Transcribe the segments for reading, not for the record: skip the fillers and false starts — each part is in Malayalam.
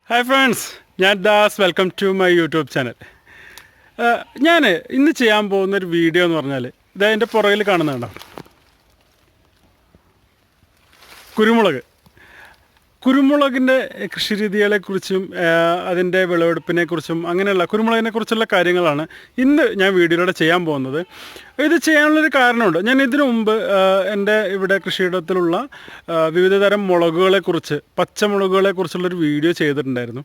ഹായ് ഫ്രണ്ട്സ്, ഞാൻ Das. Welcome to my YouTube channel. ഞാൻ ഇന്ന് ചെയ്യാൻ പോകുന്നൊരു വീഡിയോ എന്ന് പറഞ്ഞാൽ ഇത് എൻ്റെ പുറകിൽ കാണുന്നതാണ് കുരുമുളകിൻ്റെ കൃഷിരീതികളെക്കുറിച്ചും അതിൻ്റെ വിളവെടുപ്പിനെക്കുറിച്ചും അങ്ങനെയുള്ള കുരുമുളകിനെക്കുറിച്ചുള്ള കാര്യങ്ങളാണ് ഇന്ന് ഞാൻ വീഡിയോയിലൂടെ ചെയ്യാൻ പോകുന്നത്. ഇത് ചെയ്യാനുള്ളൊരു കാരണമുണ്ട്. ഞാൻ ഇതിനു മുമ്പ് എൻ്റെ ഇവിടെ കൃഷിയിടത്തിലുള്ള വിവിധ തരം മുളകുകളെക്കുറിച്ച്, പച്ചമുളകുകളെക്കുറിച്ചുള്ളൊരു വീഡിയോ ചെയ്തിട്ടുണ്ടായിരുന്നു.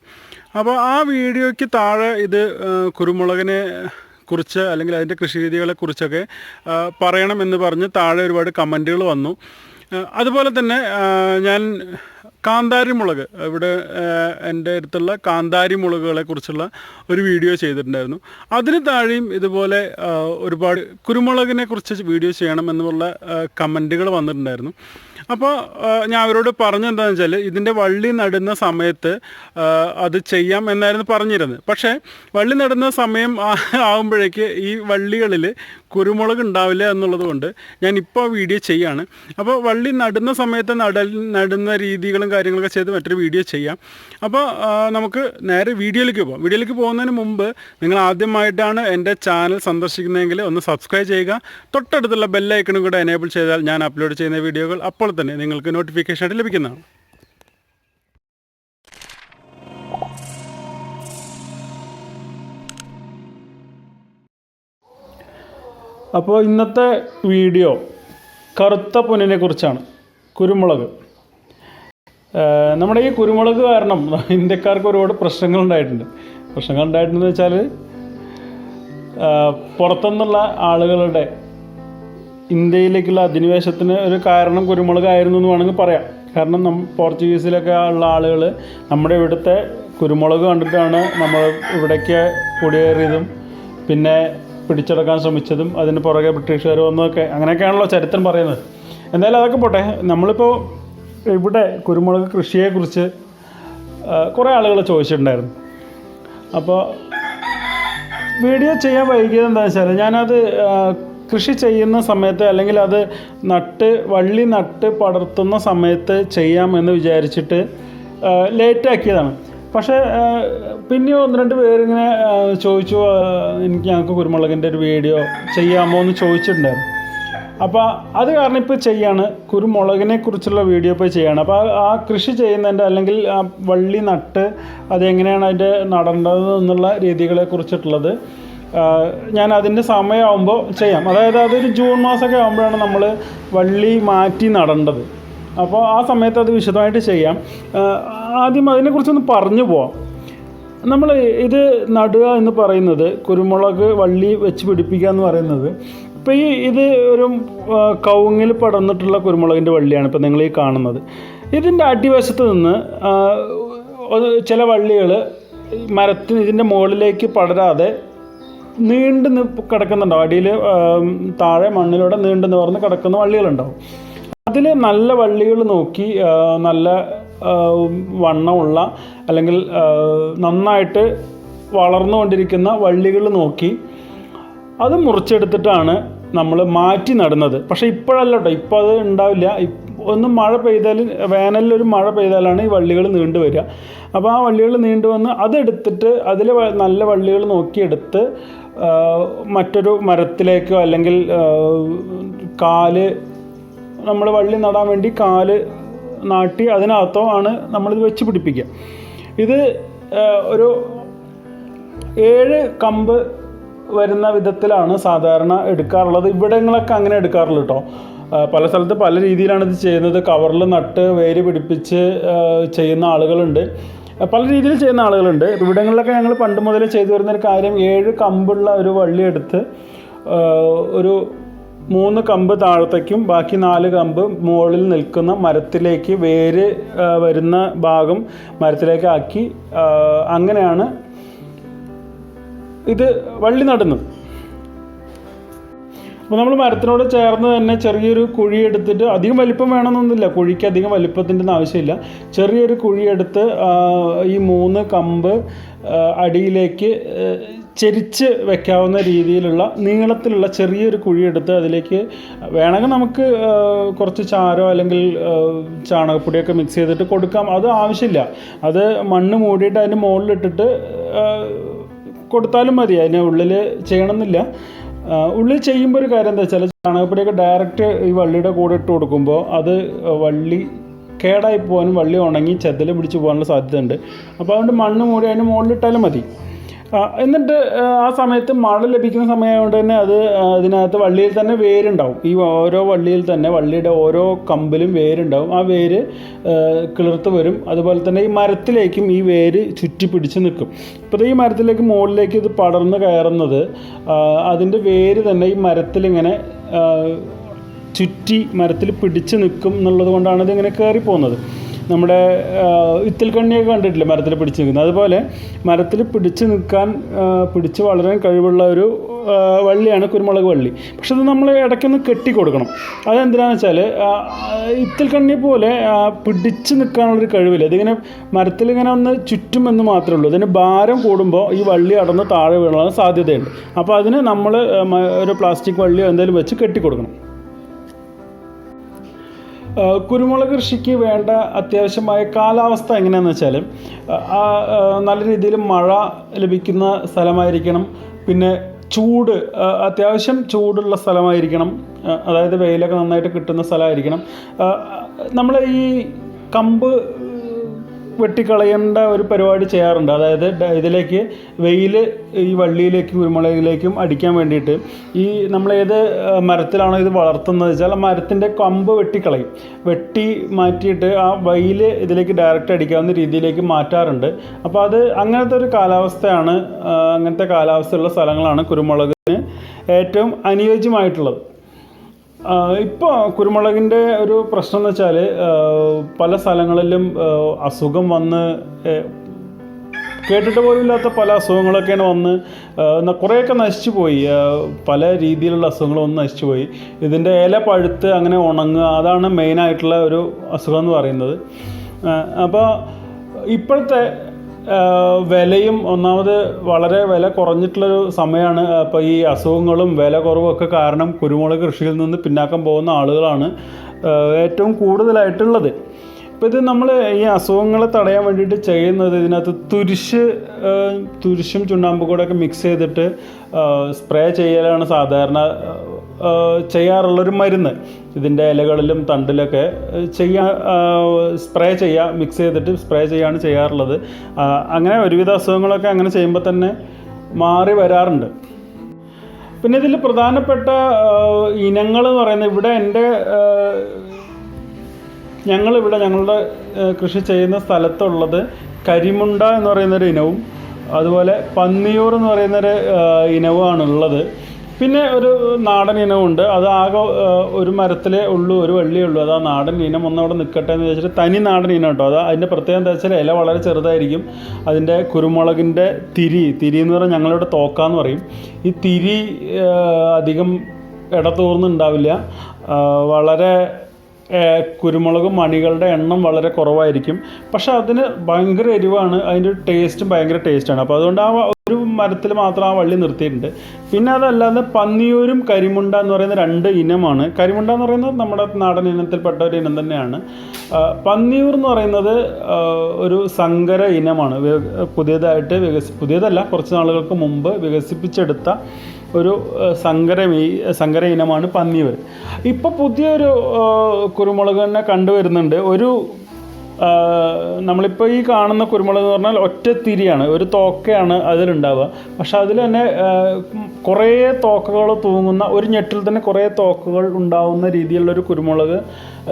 അപ്പോൾ ആ വീഡിയോയ്ക്ക് താഴെ ഇത് കുരുമുളകിനെ കുറിച്ച് അല്ലെങ്കിൽ അതിൻ്റെ കൃഷിരീതികളെക്കുറിച്ചൊക്കെ പറയണമെന്ന് പറഞ്ഞ് താഴെ ഒരുപാട് കമൻറ്റുകൾ വന്നു. അതുപോലെ തന്നെ ഞാൻ കാന്താരി മുളക്, ഇവിടെ എൻ്റെ അടുത്തുള്ള കാന്താരി മുളകുകളെക്കുറിച്ചുള്ള ഒരു വീഡിയോ ചെയ്തിട്ടുണ്ടായിരുന്നു. അതിന് താഴെയും ഇതുപോലെ ഒരുപാട് കുരുമുളകിനെ കുറിച്ച് വീഡിയോ ചെയ്യണമെന്നുള്ള കമൻറ്റുകൾ വന്നിട്ടുണ്ടായിരുന്നു. അപ്പോൾ ഞാൻ അവരോട് പറഞ്ഞെന്താണെന്ന് വെച്ചാൽ ഇതിൻ്റെ വള്ളി നടുന്ന സമയത്ത് അത് ചെയ്യാം എന്നായിരുന്നു പറഞ്ഞിരുന്നത്. പക്ഷേ വള്ളി നടുന്ന സമയം ആകുമ്പോഴേക്ക് ഈ വള്ളികളിൽ കുരുമുളക് ഉണ്ടാവില്ല എന്നുള്ളത് കൊണ്ട് ഞാൻ ഇപ്പോൾ വീഡിയോ ചെയ്യാണ്. അപ്പോൾ വള്ളി നടുന്ന സമയത്ത് നടുന്ന രീതികളും കാര്യങ്ങളൊക്കെ ചെയ്ത് മറ്റൊരു വീഡിയോ ചെയ്യാം. അപ്പോൾ നമുക്ക് നേരെ വീഡിയോയിലേക്ക് പോകാം. വീഡിയോയിലേക്ക് പോകുന്നതിന് മുമ്പ് നിങ്ങൾ ആദ്യമായിട്ടാണ് എൻ്റെ ചാനൽ സന്ദർശിക്കുന്നതെങ്കിൽ ഒന്ന് സബ്സ്ക്രൈബ് ചെയ്യുക. തൊട്ടടുത്തുള്ള ബെല്ലൈക്കണും കൂടെ എനേബിൾ ചെയ്താൽ ഞാൻ അപ്ലോഡ് ചെയ്യുന്ന വീഡിയോകൾ അപ്പോൾ തന്നെ നിങ്ങൾക്ക് നോട്ടിഫിക്കേഷൻ ആയിട്ട് ലഭിക്കുന്നതാണ്. അപ്പോൾ ഇന്നത്തെ വീഡിയോ കറുത്ത പൊന്നിനെ കുറിച്ചാണ്. കുരുമുളക്. നമ്മുടെ ഈ കുരുമുളക് കാരണം ഇന്ത്യക്കാർക്ക് ഒരുപാട് പ്രശ്നങ്ങളുണ്ടായിട്ടുണ്ടെന്ന് വെച്ചാൽ പുറത്തുനിന്നുള്ള ആളുകളുടെ ഇന്ത്യയിലേക്കുള്ള അധിനിവേശത്തിന് ഒരു കാരണം കുരുമുളകായിരുന്നു എന്ന് വേണമെങ്കിൽ പറയാം. കാരണം പോർച്ചുഗീസിലൊക്കെ ഉള്ള ആളുകൾ നമ്മുടെ ഇവിടുത്തെ കുരുമുളക് കണ്ടിട്ടാണ് നമ്മൾ ഇവിടേക്ക് കുടിയേറിയതും പിന്നെ പിടിച്ചെടുക്കാൻ ശ്രമിച്ചതും അതിന് പുറകെ ബ്രിട്ടീഷുകാർ വന്നതൊക്കെ. അങ്ങനെയൊക്കെയാണല്ലോ ചരിത്രം പറയുന്നത്. എന്തായാലും അതൊക്കെ പോട്ടെ. നമ്മളിപ്പോൾ ഇവിടെ കുരുമുളക് കൃഷിയെക്കുറിച്ച് കുറേ ആളുകൾ ചോദിച്ചിട്ടുണ്ടായിരുന്നു. അപ്പോൾ വീഡിയോ ചെയ്യാൻ വൈകിയത് എന്താണെന്ന് വെച്ചാൽ ഞാനത് കൃഷി ചെയ്യുന്ന സമയത്ത് അല്ലെങ്കിൽ അത് വള്ളി നട്ട് പടർത്തുന്ന സമയത്ത് ചെയ്യാമെന്ന് വിചാരിച്ചിട്ട് ലേറ്റാക്കിയതാണ്. പക്ഷേ പിന്നെ ഒന്ന് രണ്ട് പേരിങ്ങനെ ചോദിച്ചു, ഞങ്ങൾക്ക് കുരുമുളകിൻ്റെ ഒരു വീഡിയോ ചെയ്യാമോ എന്ന് ചോദിച്ചിട്ടുണ്ടായിരുന്നു. അപ്പോൾ അത് കാരണം ഇപ്പോൾ ചെയ്യാണ്, കുരുമുളകിനെ കുറിച്ചുള്ള വീഡിയോ ഇപ്പോൾ ചെയ്യാണ്. അപ്പോൾ ആ കൃഷി ചെയ്യുന്നതിൻ്റെ അല്ലെങ്കിൽ ആ വള്ളി നട്ട് അതെങ്ങനെയാണ് അതിൻ്റെ നടേണ്ടത് എന്നുള്ള രീതികളെ കുറിച്ചിട്ടുള്ളത് ഞാൻ അതിൻ്റെ സമയമാകുമ്പോൾ ചെയ്യാം. അതായത് അതൊരു ജൂൺ മാസമൊക്കെ ആകുമ്പോഴാണ് നമ്മൾ വള്ളി മാറ്റി നടേണ്ടത്. അപ്പോൾ ആ സമയത്ത് അത് വിശദമായിട്ട് ചെയ്യാം. ആദ്യം അതിനെക്കുറിച്ചൊന്ന് പറഞ്ഞു പോവാം. നമ്മൾ ഇത് നടുക എന്ന് പറയുന്നത്, കുരുമുളക് വള്ളി വെച്ച് പിടിപ്പിക്കുക എന്ന് പറയുന്നത്, ഇപ്പോൾ ഇത് ഒരു കവുങ്ങിൽ പടർന്നിട്ടുള്ള കുരുമുളകിൻ്റെ വള്ളിയാണ് ഇപ്പോൾ നിങ്ങൾ ഈ കാണുന്നത്. ഇതിൻ്റെ അടിവശത്ത് നിന്ന് ചില വള്ളികൾ മരത്തിന് ഇതിൻ്റെ മുകളിലേക്ക് പടരാതെ നീണ്ടു കിടക്കുന്നുണ്ടാവും. അടിയിൽ താഴെ മണ്ണിലൂടെ നീണ്ടു നിവർന്ന് കിടക്കുന്ന വള്ളികളുണ്ടാവും. അതിൽ നല്ല വള്ളികൾ നോക്കി, നല്ല വണ്ണമുള്ള അല്ലെങ്കിൽ നന്നായിട്ട് വളർന്നുകൊണ്ടിരിക്കുന്ന വള്ളികൾ നോക്കി അത് മുറിച്ചെടുത്തിട്ടാണ് നമ്മൾ മാറ്റി നടുന്നത്. പക്ഷേ ഇപ്പോഴല്ല കേട്ടോ, ഇപ്പോൾ അത് ഉണ്ടാവില്ല. ഒന്ന് മഴ പെയ്താൽ, വേനലിലൊരു മഴ പെയ്താലാണ് ഈ വള്ളികൾ നീണ്ടു വരിക. അപ്പോൾ ആ വള്ളികൾ നീണ്ടു വന്ന് അതെടുത്തിട്ട് അതിൽ നല്ല വള്ളികൾ നോക്കിയെടുത്ത് മറ്റൊരു മരത്തിലേക്കോ അല്ലെങ്കിൽ നമ്മൾ വള്ളി നടാൻ വേണ്ടി കാല് നാട്ടി അതിനകത്തോ ആണ് നമ്മളിത് വെച്ച് പിടിപ്പിക്കുക. ഇത് ഒരു 7 കമ്പ് വരുന്ന വിധത്തിലാണ് സാധാരണ എടുക്കാറുള്ളത്. ഇവിടങ്ങളൊക്കെ അങ്ങനെ എടുക്കാറുള്ളൂ കേട്ടോ. പല സ്ഥലത്ത് പല രീതിയിലാണ് ഇത് ചെയ്യുന്നത്. കവറിൽ നട്ട് വേര് പിടിപ്പിച്ച് ചെയ്യുന്ന ആളുകളുണ്ട്, പല രീതിയിൽ ചെയ്യുന്ന ആളുകളുണ്ട്. ഇവിടങ്ങളിലൊക്കെ ഞങ്ങൾ പണ്ട് മുതലേ ചെയ്തു വരുന്നൊരു കാര്യം, 7 കമ്പുള്ള ഒരു വള്ളി എടുത്ത് ഒരു 3 കമ്പ് താഴത്തേക്കും ബാക്കി 4 കമ്പ് മുകളിൽ നിൽക്കുന്ന മരത്തിലേക്ക്, വേര് വരുന്ന ഭാഗം മരത്തിലേക്ക് ആക്കി അങ്ങനെയാണ് ഇത് വള്ളി നടുന്നത്. അപ്പോൾ നമ്മൾ മരത്തിനോട് ചേർന്ന് തന്നെ ചെറിയൊരു കുഴി എടുത്തിട്ട്, അധികം വലിപ്പം വേണമെന്നൊന്നുമില്ല, കുഴിക്ക് അധികം വലിപ്പത്തിൻ്റെ ഒന്നും ആവശ്യമില്ല, ചെറിയൊരു കുഴിയെടുത്ത് ഈ 3 കമ്പ് അടിയിലേക്ക് ചെരിച്ച് വെക്കാവുന്ന രീതിയിലുള്ള നീളത്തിലുള്ള ചെറിയൊരു കുഴിയെടുത്ത് അതിലേക്ക് വേണമെങ്കിൽ നമുക്ക് കുറച്ച് ചാരോ അല്ലെങ്കിൽ ചാണകപ്പൊടിയൊക്കെ മിക്സ് ചെയ്തിട്ട് കൊടുക്കാം. അത് ആവശ്യമില്ല, അത് മണ്ണ് മൂടിയിട്ട് അതിൻ്റെ മുകളിലിട്ടിട്ട് കൊടുത്താലും മതി. അതിന് ഉള്ളിൽ ചെയ്യണമെന്നില്ല. ഉള്ളിൽ ചെയ്യുമ്പോൾ ഒരു കാര്യം എന്താ വെച്ചാൽ, ചാണകപ്പൊടിയൊക്കെ ഡയറക്റ്റ് ഈ വള്ളിയുടെ കൂടെ ഇട്ട് കൊടുക്കുമ്പോൾ അത് വള്ളി കേടായി പോകാനും വള്ളി ഉണങ്ങി ചെതൽ പിടിച്ച് പോകാനുള്ള സാധ്യതയുണ്ട്. അപ്പോൾ അതുകൊണ്ട് മണ്ണ് മൂടി അതിന് മുകളിലിട്ടാലും മതി. എന്നിട്ട് ആ സമയത്ത് മഴ ലഭിക്കുന്ന സമയമായതുകൊണ്ട് തന്നെ അതിനകത്ത് വള്ളിയിൽ തന്നെ വേരുണ്ടാവും. ഈ ഓരോ വള്ളിയിൽ തന്നെ വള്ളിയുടെ ഓരോ കമ്പിലും വേരുണ്ടാവും. ആ വേര് കിളിർത്ത് വരും. അതുപോലെ തന്നെ ഈ മരത്തിലേക്കും ഈ വേര് ചുറ്റി പിടിച്ച് നിൽക്കും. ഇപ്പോൾ ഈ മരത്തിലേക്ക് മുകളിലേക്ക് ഇത് പടർന്ന് കയറുന്നത് അതിൻ്റെ വേര് തന്നെ ഈ മരത്തിലിങ്ങനെ ചുറ്റി മരത്തിൽ പിടിച്ച് നിൽക്കും എന്നുള്ളത് കൊണ്ടാണ് ഇതിങ്ങനെ കയറിപ്പോകുന്നത്. നമ്മുടെ ഇത്തിൽ കണ്ണിയൊക്കെ കണ്ടിട്ടില്ലേ മരത്തിൽ പിടിച്ച് നിൽക്കുന്നത്, അതുപോലെ മരത്തിൽ പിടിച്ച് വളരാൻ കഴിവുള്ള ഒരു വള്ളിയാണ് കുരുമുളക് വള്ളി. പക്ഷെ ഇത് നമ്മൾ ഇടയ്ക്കൊന്ന് കെട്ടി കൊടുക്കണം. അതെന്തിനാണെന്ന് വെച്ചാൽ ഇത്തിൽ കണ്ണി പോലെ പിടിച്ച് നിൽക്കാനുള്ളൊരു കഴിവില്ല. ഇതിങ്ങനെ മരത്തിലിങ്ങനെ ഒന്ന് ചുറ്റുമെന്ന് മാത്രമേ ഉള്ളൂ. ഇതിന് ഭാരം കൂടുമ്പോൾ ഈ വള്ളി അടന്ന് താഴെ വീഴാൻ സാധ്യതയുണ്ട്. അപ്പോൾ അതിന് നമ്മൾ ഒരു പ്ലാസ്റ്റിക് വള്ളിയോ എന്തെങ്കിലും വെച്ച് കെട്ടി കൊടുക്കണം. കുരുമുളക് കൃഷിക്ക് വേണ്ട അത്യാവശ്യമായ കാലാവസ്ഥ എങ്ങനെയാണെന്ന് വെച്ചാൽ, നല്ല രീതിയിൽ മഴ ലഭിക്കുന്ന സ്ഥലമായിരിക്കണം. പിന്നെ അത്യാവശ്യം ചൂടുള്ള സ്ഥലമായിരിക്കണം. അതായത് വെയിലൊക്കെ നന്നായിട്ട് കിട്ടുന്ന സ്ഥലമായിരിക്കണം. നമ്മൾ ഈ കമ്പ് വെട്ടിക്കളയേണ്ട ഒരു പരിപാടി ചെയ്യാറുണ്ട്. അതായത് ഇതിലേക്ക് വെയിൽ ഈ വള്ളിയിലേക്കും കുരുമുളകിലേക്കും അടിക്കാൻ വേണ്ടിയിട്ട് നമ്മൾ ഏത് മരത്തിലാണോ ഇത് വളർത്തുന്നത് വെച്ചാൽ ആ മരത്തിൻ്റെ കമ്പ് വെട്ടി മാറ്റിയിട്ട് ആ വെയിൽ ഇതിലേക്ക് ഡയറക്റ്റ് അടിക്കാവുന്ന രീതിയിലേക്ക് മാറ്റാറുണ്ട്. അപ്പോൾ അങ്ങനത്തെ ഒരു കാലാവസ്ഥയാണ്, അങ്ങനത്തെ കാലാവസ്ഥയുള്ള സ്ഥലങ്ങളാണ് കുരുമുളകിന് ഏറ്റവും അനുയോജ്യമായിട്ടുള്ളത്. ഇപ്പോൾ കുരുമുളകിൻ്റെ ഒരു പ്രശ്നം എന്ന് വെച്ചാൽ, പല സ്ഥലങ്ങളിലും അസുഖം വന്ന് കേട്ടിട്ട് പോലും ഇല്ലാത്ത പല അസുഖങ്ങളൊക്കെയാണ് വന്ന് കുറേയൊക്കെ നശിച്ചു പോയി. പല രീതിയിലുള്ള അസുഖങ്ങൾ വന്ന് നശിച്ചു പോയി. ഇതിൻ്റെ ഇല പഴുത്ത് അങ്ങനെ ഉണങ്ങുക, അതാണ് മെയിനായിട്ടുള്ള ഒരു അസുഖം എന്ന് പറയുന്നത്. അപ്പോൾ ഇപ്പോഴത്തെ വിലയും ഒന്നാമത് വളരെ വില കുറഞ്ഞിട്ടുള്ളൊരു സമയമാണ്. അപ്പോൾ ഈ അസുഖങ്ങളും വില കുറവും ഒക്കെ കാരണം കുരുമുളക് കൃഷിയിൽ നിന്ന് പിന്നാക്കം പോകുന്ന ആളുകളാണ് ഏറ്റവും കൂടുതലായിട്ടുള്ളത്. ഇപ്പോൾ ഇത് നമ്മൾ ഈ അസുഖങ്ങളെ തടയാൻ വേണ്ടിയിട്ട് ചെയ്യുന്നത്, ഇതിനകത്ത് തുരിശും ചുണ്ണാമ്പ് കൂടെയൊക്കെ മിക്സ് ചെയ്തിട്ട് സ്പ്രേ ചെയ്യലാണ് സാധാരണ ചെയ്യാറുള്ളൊരു മരുന്ന്. ഇതിൻ്റെ ഇലകളിലും തണ്ടിലൊക്കെ മിക്സ് ചെയ്തിട്ട് സ്പ്രേ ചെയ്യാണ് ചെയ്യാറുള്ളത്. അങ്ങനെ ഒരുവിധ അസുഖങ്ങളൊക്കെ അങ്ങനെ ചെയ്യുമ്പോൾ തന്നെ മാറി വരാറുണ്ട്. പിന്നെ ഇതിൽ പ്രധാനപ്പെട്ട ഇനങ്ങൾ എന്ന് പറയുന്നത്, ഞങ്ങളുടെ കൃഷി ചെയ്യുന്ന സ്ഥലത്തുള്ളത് കരിമുണ്ട എന്ന് പറയുന്നൊരു ഇനവും അതുപോലെ പന്നിയൂർ എന്ന് പറയുന്നൊരു ഇനവുമാണുള്ളത്. പിന്നെ ഒരു നാടൻ ഇനമുണ്ട്. അത് ആകെ ഒരു മരത്തിലേ ഉള്ളൂ, ഒരു വള്ളിയേ ഉള്ളൂ. അത് ആ നാടൻ ഇനം ഒന്നവിടെ നിൽക്കട്ടെ എന്ന് വെച്ചിട്ട് തനി നാടൻ ഇനം കേട്ടോ. അതിൻ്റെ പ്രത്യേകത എന്താ വെച്ചാൽ ഇല വളരെ ചെറുതായിരിക്കും. അതിൻ്റെ കുരുമുളകിൻ്റെ തിരി എന്ന് പറഞ്ഞാൽ ഞങ്ങളിവിടെ തോക്കാന്ന് പറയും. ഈ തിരി അധികം ഇടതൂർന്നുണ്ടാവില്ല. വളരെ കുരുമുളക് മണികളുടെ എണ്ണം വളരെ കുറവായിരിക്കും. പക്ഷെ അതിന് ഭയങ്കര എരിവാണ്, അതിൻ്റെ ടേസ്റ്റും ഭയങ്കര ടേസ്റ്റാണ്. അപ്പോൾ അതുകൊണ്ട് ഒരു മരത്തിൽ മാത്രം ആ വള്ളി നിർത്തിയിട്ടുണ്ട്. പിന്നെ അതല്ലാതെ പന്നിയൂരും കരിമുണ്ട എന്ന് പറയുന്ന 2 ഇനമാണ്. കരിമുണ്ട എന്ന് പറയുന്നത് നമ്മുടെ നാടൻ ഇനത്തിൽപ്പെട്ട ഒരു ഇനം തന്നെയാണ്. പന്നിയൂർ എന്ന് പറയുന്നത് ഒരു സങ്കര ഇനമാണ്. പുതിയതല്ല, കുറച്ച് നാളുകൾക്ക് മുമ്പ് വികസിപ്പിച്ചെടുത്ത ഒരു സങ്കര ഇനമാണ് പന്നിയൂർ. ഇപ്പോൾ പുതിയൊരു കുരുമുളക് തന്നെ കണ്ടുവരുന്നുണ്ട്. നമ്മളിപ്പോൾ ഈ കാണുന്ന കുരുമുളക് എന്ന് പറഞ്ഞാൽ ഒറ്റ തിരിയാണ്, ഒരു തോക്കയാണ് അതിലുണ്ടാവുക. പക്ഷെ അതിൽ തന്നെ കുറേ തോക്കകൾ തൂങ്ങുന്ന, ഒരു ഞെട്ടിൽ തന്നെ കുറേ തോക്കകൾ ഉണ്ടാവുന്ന രീതിയിലുള്ളൊരു കുരുമുളക്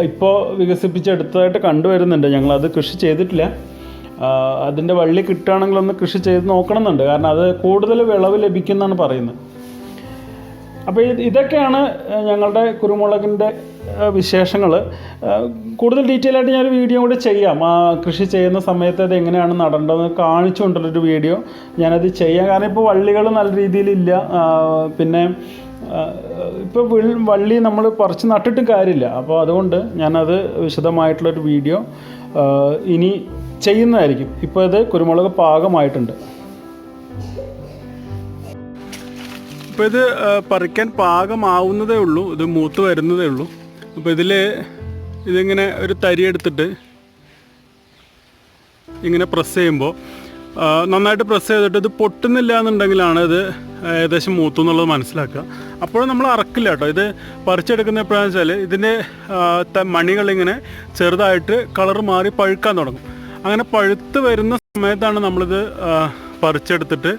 ഇപ്പോൾ വികസിപ്പിച്ചെടുത്തതായിട്ട് കണ്ടുവരുന്നുണ്ട്. ഞങ്ങളത് കൃഷി ചെയ്തിട്ടില്ല. അതിൻ്റെ വള്ളി കിട്ടുകയാണെങ്കിൽ ഒന്ന് കൃഷി ചെയ്ത് നോക്കണമെന്നുണ്ട്. കാരണം അത് കൂടുതൽ വിളവ് ലഭിക്കുമെന്നാണ് പറയുന്നത്. അപ്പോൾ ഇതൊക്കെയാണ് ഞങ്ങളുടെ കുരുമുളകിൻ്റെ വിശേഷങ്ങൾ. കൂടുതൽ ഡീറ്റെയിൽ ആയിട്ട് ഞാനൊരു വീഡിയോ കൂടി ചെയ്യാം. കൃഷി ചെയ്യുന്ന സമയത്ത് അത് എങ്ങനെയാണ് നടേണ്ടതെന്ന് കാണിച്ചുകൊണ്ടുള്ളൊരു വീഡിയോ ഞാനത് ചെയ്യാം. കാരണം ഇപ്പോൾ വള്ളികൾ നല്ല രീതിയിലില്ല. പിന്നെ ഇപ്പോൾ വള്ളി നമ്മൾ പറിച്ച് നട്ടിട്ട് കാര്യമില്ല. അപ്പോൾ അതുകൊണ്ട് ഞാനത് വിശദമായിട്ടുള്ളൊരു വീഡിയോ ഇനി ചെയ്യുന്നതായിരിക്കും. ഇപ്പോൾ ഇത് കുരുമുളക് പാകമായിട്ടുണ്ട്. ഇപ്പോൾ ഇത് പറിക്കാൻ പാകമാവുന്നതേ ഉള്ളൂ, ഇത് മൂത്ത് വരുന്നതേ ഉള്ളൂ. അപ്പോൾ ഇതിങ്ങനെ ഒരു തരി എടുത്തിട്ട് ഇങ്ങനെ പ്രസ് ചെയ്യുമ്പോൾ നന്നായിട്ട് പ്രസ് ചെയ്തിട്ട് ഇത് പൊട്ടുന്നില്ല എന്നുണ്ടെങ്കിലാണ് ഇത് ഏകദേശം മൂത്തു എന്നുള്ളത് മനസ്സിലാക്കുക. അപ്പോഴും നമ്മൾ അറക്കില്ല കേട്ടോ. ഇത് പറിച്ചെടുക്കുന്ന എപ്പോഴാണെന്ന് വെച്ചാൽ ഇതിൻ്റെ മണികളിങ്ങനെ ചെറുതായിട്ട് കളർ മാറി പഴുക്കാൻ തുടങ്ങും. അങ്ങനെ പഴുത്ത് വരുന്ന സമയത്താണ് നമ്മളിത് പറിച്ചെടുത്തിട്ട്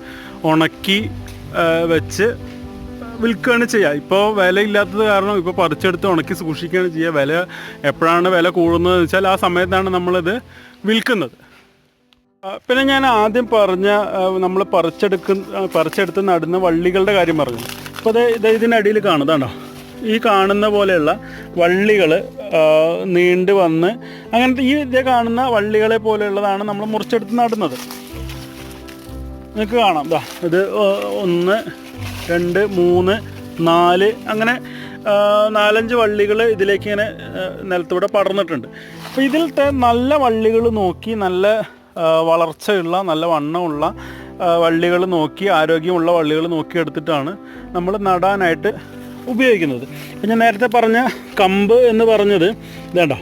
ഉണക്കി വെച്ച് വിൽക്കുകയാണ് ചെയ്യുക. ഇപ്പോൾ വിലയില്ലാത്തത് കാരണം ഇപ്പോൾ പറിച്ചെടുത്ത് ഉണക്കി സൂക്ഷിക്കുകയാണ് ചെയ്യുക. വില എപ്പോഴാണ് വില കൂടുന്നതെന്ന് വെച്ചാൽ ആ സമയത്താണ് നമ്മളിത് വിൽക്കുന്നത്. പിന്നെ ഞാൻ ആദ്യം പറഞ്ഞ നമ്മൾ പറിച്ചെടുത്ത് നടുന്ന വള്ളികളുടെ കാര്യം പറഞ്ഞു. അപ്പോൾ ഇതിനടിയിൽ കാണുന്നതാണോ, ഈ കാണുന്ന പോലെയുള്ള വള്ളികൾ നീണ്ട് വന്ന് അങ്ങനത്തെ ഇതേ കാണുന്ന വള്ളികളെ പോലെയുള്ളതാണ് നമ്മൾ മുറിച്ചെടുത്ത് നടുന്നത്. നിങ്ങൾക്ക് കാണാം, ഇത് 1 2 3 4 അങ്ങനെ 4-5 വള്ളികൾ ഇതിലേക്ക് ഇങ്ങനെ നിലത്തൂടെ പടർന്നിട്ടുണ്ട്. അപ്പോൾ ഇതിലത്തെ നല്ല വള്ളികൾ നോക്കി, നല്ല വളർച്ചയുള്ള നല്ല വണ്ണമുള്ള വള്ളികൾ നോക്കി, ആരോഗ്യമുള്ള വള്ളികൾ നോക്കി എടുത്തിട്ടാണ് നമ്മൾ നടാനായിട്ട് ഉപയോഗിക്കുന്നത്. അപ്പം ഞാൻ നേരത്തെ പറഞ്ഞ കമ്പ് എന്ന് പറഞ്ഞത് ഇതേണ്ടോ,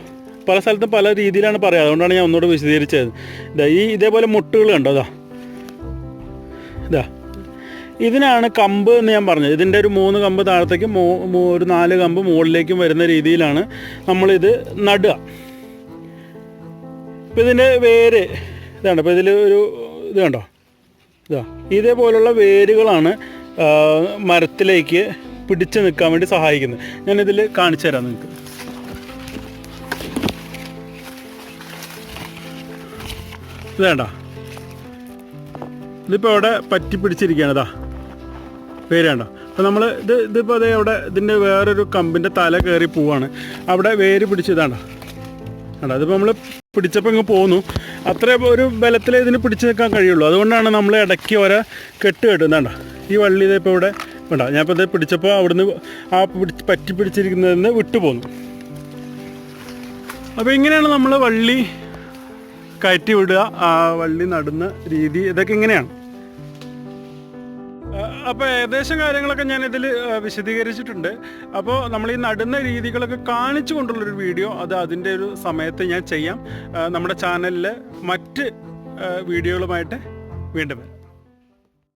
പല സ്ഥലത്തും പല രീതിയിലാണ് പറയുക. അതുകൊണ്ടാണ് ഞാൻ ഒന്നുകൂടെ വിശദീകരിച്ചത്. ഇതേപോലെ മുട്ടുകൾ കണ്ടോ, ഇതിനാണ് കമ്പ് എന്ന് ഞാൻ പറഞ്ഞത്. ഇതിൻ്റെ ഒരു 3 കമ്പ് താഴത്തേക്കും ഒരു 4 കമ്പ് മുകളിലേക്കും വരുന്ന രീതിയിലാണ് നമ്മളിത് നടുക. ഇപ്പം ഇതിൻ്റെ വേര് ഇതാണ്ടോ, അപ്പോൾ ഇതിൽ ഇത് കണ്ടോ, ഇതേപോലുള്ള വേരുകളാണ് മരത്തിലേക്ക് പിടിച്ച് നിൽക്കാൻ വേണ്ടി സഹായിക്കുന്നത്. ഞാനിതിൽ കാണിച്ചു തരാം നിങ്ങൾക്ക്. ഇത് വേണ്ട, ഇതിപ്പോൾ അവിടെ പറ്റി പിടിച്ചിരിക്കുകയാണ്, വേര് വേണ്ട. അപ്പോൾ നമ്മൾ ഇതിപ്പോൾ അവിടെ ഇതിൻ്റെ വേറൊരു കമ്പിൻ്റെ തല കയറി പോവാണ്, അവിടെ വേര് പിടിച്ച് ഇതാണ്ടോ. അതിപ്പോൾ നമ്മൾ പിടിച്ചപ്പോൾ ഇങ്ങ് പോന്നു, അത്ര ഒരു ബലത്തിൽ ഇതിന് പിടിച്ച് നിൽക്കാൻ കഴിയുള്ളൂ. അതുകൊണ്ടാണ് നമ്മൾ ഇടയ്ക്ക് കെട്ട് കെട്ടുന്നതാണ്ട. ഈ വള്ളി ഇതിപ്പോൾ ഇവിടെ വേണ്ട, ഞാനിപ്പോൾ ഇത് പിടിച്ചപ്പോൾ അവിടുന്ന് പറ്റി പിടിച്ചിരിക്കുന്നതിൽ നിന്ന് വിട്ടു പോന്നു. അപ്പോൾ ഇങ്ങനെയാണ് നമ്മൾ വള്ളി കയറ്റി വിടുക, വള്ളി നടുന്ന രീതി ഇതൊക്കെ ഇങ്ങനെയാണ്. അപ്പോൾ ഏകദേശം കാര്യങ്ങളൊക്കെ ഞാനിതിൽ വിശദീകരിച്ചിട്ടുണ്ട്. അപ്പോൾ നമ്മൾ ഈ നടുന്ന രീതികളൊക്കെ കാണിച്ചു കൊണ്ടുള്ളൊരു വീഡിയോ അതിൻ്റെ ഒരു സമയത്ത് ഞാൻ ചെയ്യാം. നമ്മുടെ ചാനലിൽ മറ്റ് വീഡിയോകളുമായിട്ട് വീണ്ടും